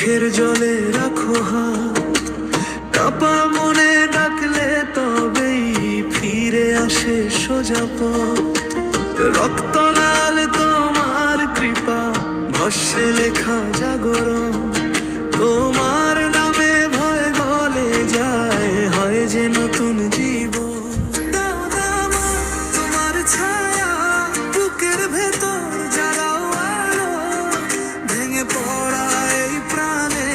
চোখের জলে রাখো হাত, কাপা মনে ডাকলে তবেই ফিরে আসে সোজা পথ। রক্ত লাল তোমার কৃপা, ভস্যে লেখা জাগরণ। তোমার নামে ভয় গলে যায়, হয় যে নতুন জীবন। দাও দাও মা তোমার ছায়া, বুকের ভেতর জ্বালাও আলো। ভেঙে পড়া এই প্রাণে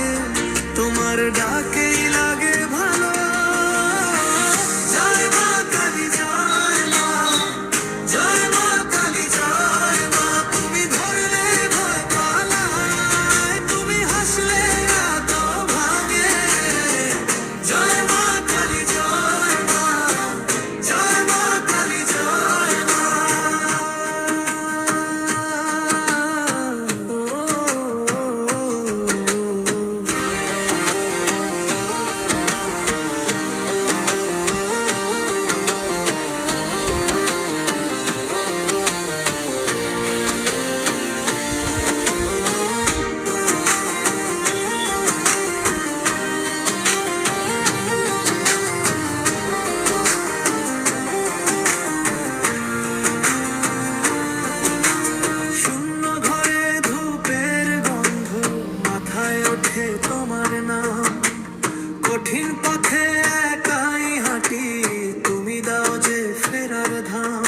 তোমার ডাকেই লাগে ভালো। জয় মা কালী, জয় মা, জয় মা কালী, জয় মা। তুমি ধরলে ভয় পালায়, তুমি হাসলে রাত ভাঙে। জয় মা কালী, জয় মা, জয় মা কালী, জয় মা। শূন্য ঘরে ধূপের গন্ধ, মাথায় ওঠে তোমার নাম। কঠিন পথে একাই হাঁটি, তুমি দাও যে ফেরার ধাম।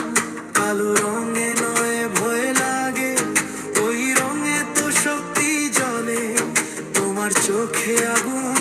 কালো রঙে নয় ভয় লাগে, ওই রঙে তো শক্তি জ্বলে। তোমার চোখে আগুন